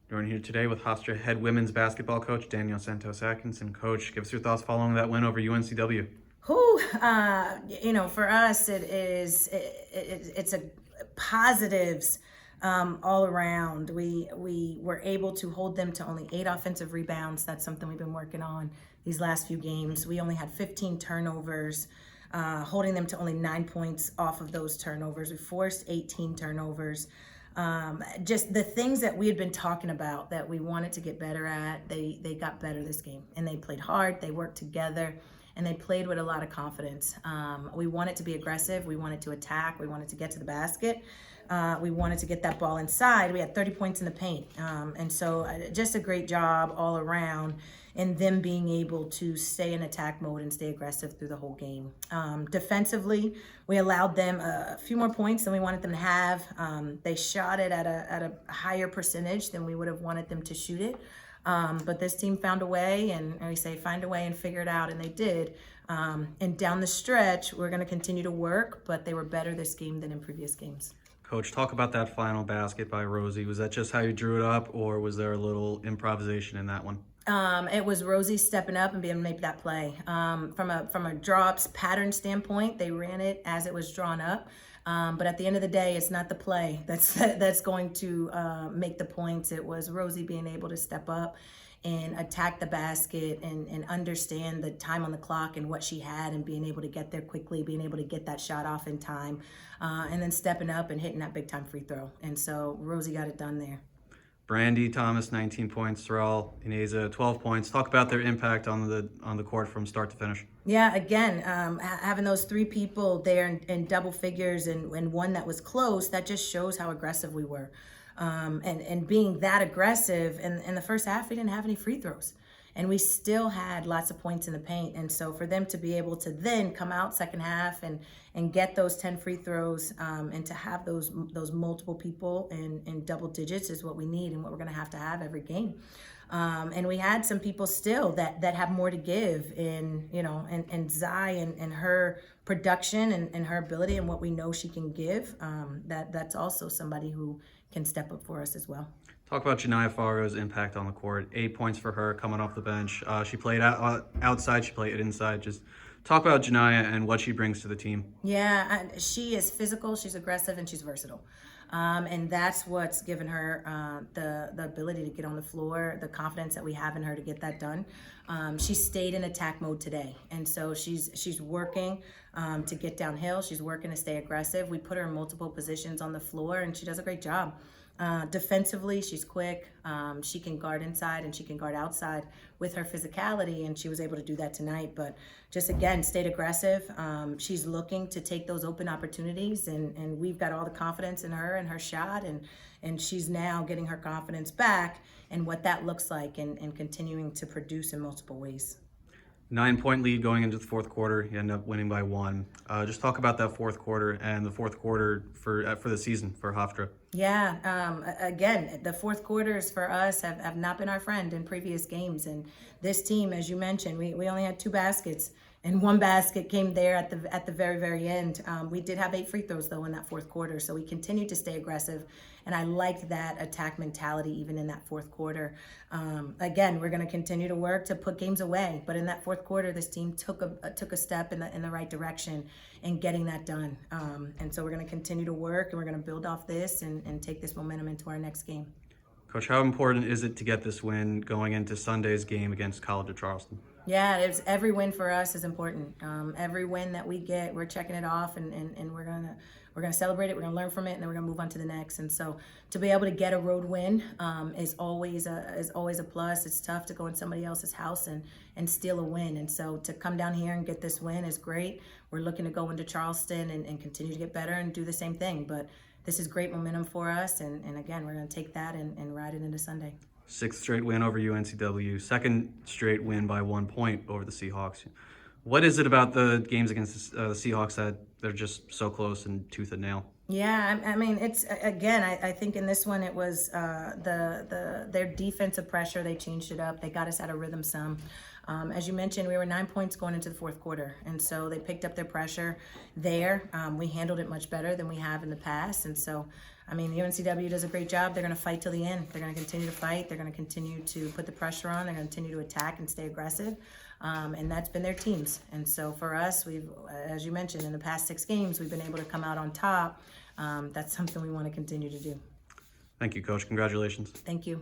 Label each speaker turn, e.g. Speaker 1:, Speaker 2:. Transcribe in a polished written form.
Speaker 1: Joining here today with Hofstra head women's basketball coach Danielle Santos Atkinson. Coach, give us your thoughts following that win over UNCW.
Speaker 2: For us, it's a positives all around. We were able to hold them to only 8 offensive rebounds. That's something we've been working on these last few games. We only had 15 turnovers, holding them to only 9 points off of those turnovers. We forced 18 turnovers. Just the things that we had been talking about that we wanted to get better at, they got better this game, and they played hard, they worked together, and they played with a lot of confidence. We wanted to be aggressive, we wanted to attack, we wanted to get to the basket, we wanted to get that ball inside. We had 30 points in the paint, and so just a great job all around in them being able to stay in attack mode and stay aggressive through the whole game. Defensively, we allowed them a few more points than we wanted them to have. They shot it at a higher percentage than we would have wanted them to shoot it. But this team found a way, and we say find a way and figure it out, and they did. And down the stretch, we're going to continue to work, but they were better this game than in previous games.
Speaker 1: Coach, talk about that final basket by Rosie. Was that just how you drew it up, or was there a little improvisation in that one?
Speaker 2: It was Rosie stepping up and being able to make that play. From a drops pattern standpoint, they ran it as it was drawn up. But at the end of the day, it's not the play that's going to make the points. It was Rosie being able to step up and attack the basket and understand the time on the clock and what she had, and being able to get there quickly, being able to get that shot off in time, and then stepping up and hitting that big time free throw. And so Rosie got it done there.
Speaker 1: Brandy Thomas, 19 points. Thrall Ineza, 12 points. Talk about their impact on the court from start to finish.
Speaker 2: Yeah, again, having those 3 people there in double figures and one that was close, that just shows how aggressive we were. And being that aggressive, in the first half, we didn't have any free throws. And we still had lots of points in the paint. And so for them to be able to then come out second half and get those 10 free throws, and to have those multiple people in double digits is what we need and what we're going to have every game. And we had some people still that have more to give and Zai and her production and her ability and what we know she can give. That's also somebody who can step up for us as well.
Speaker 1: Talk about Janiyah Fargo's impact on the court. 8 points for her coming off the bench. She played outside, she played inside. Just talk about Janiyah and what she brings to the team.
Speaker 2: Yeah, she is physical, she's aggressive, and she's versatile. And that's what's given her the ability to get on the floor, the confidence that we have in her to get that done. She stayed in attack mode today, and so she's working to get downhill. She's working to stay aggressive. We put her in multiple positions on the floor, and she does a great job. Defensively, she's quick. She can guard inside and she can guard outside with her physicality, and she was able to do that tonight. But just again, stayed aggressive. She's looking to take those open opportunities, and we've got all the confidence in her and her shot, and she's now getting her confidence back and what that looks like, and continuing to produce in multiple ways.
Speaker 1: 9-point lead going into the fourth quarter. You end up winning by 1. Just talk about that fourth quarter and the fourth quarter for the season for Hofstra.
Speaker 2: Yeah, again, the fourth quarters for us have not been our friend in previous games. And this team, as you mentioned, we only had 2 baskets, and 1 basket came there at the very, very end. We did have 8 free throws, though, in that fourth quarter. So we continued to stay aggressive, and I liked that attack mentality even in that fourth quarter. Again, we're going to continue to work to put games away. But in that fourth quarter, this team took a step in the right direction in getting that done. And so we're going to continue to work, and we're going to build off this and take this momentum into our next game.
Speaker 1: Coach, how important is it to get this win going into Sunday's game against College of Charleston?
Speaker 2: Yeah, every win for us is important. Every win that we get, we're checking it off, and we're gonna celebrate it. We're gonna learn from it, and then we're gonna move on to the next. And so, to be able to get a road win is always a plus. It's tough to go in somebody else's house and steal a win. And so, to come down here and get this win is great. We're looking to go into Charleston and continue to get better and do the same thing. But this is great momentum for us, and again, we're gonna take that and ride it into Sunday.
Speaker 1: 6th straight win over UNCW, 2nd straight win by 1 point over the Seahawks. What is it about the games against the Seahawks that they're just so close and tooth and nail?
Speaker 2: Yeah, I mean, it's again. I think in this one it was their defensive pressure. They changed it up. They got us out of rhythm some. As you mentioned, we were 9 points going into the fourth quarter, and so they picked up their pressure there. We handled it much better than we have in the past, and so I mean, the UNCW does a great job. They're going to fight till the end. They're going to continue to fight. They're going to continue to put the pressure on. They're going to continue to attack and stay aggressive. And that's been their teams. And so for us, we've, as you mentioned, in the past 6 games, we've been able to come out on top. That's something we want to continue to do.
Speaker 1: Thank you, Coach. Congratulations.
Speaker 2: Thank you.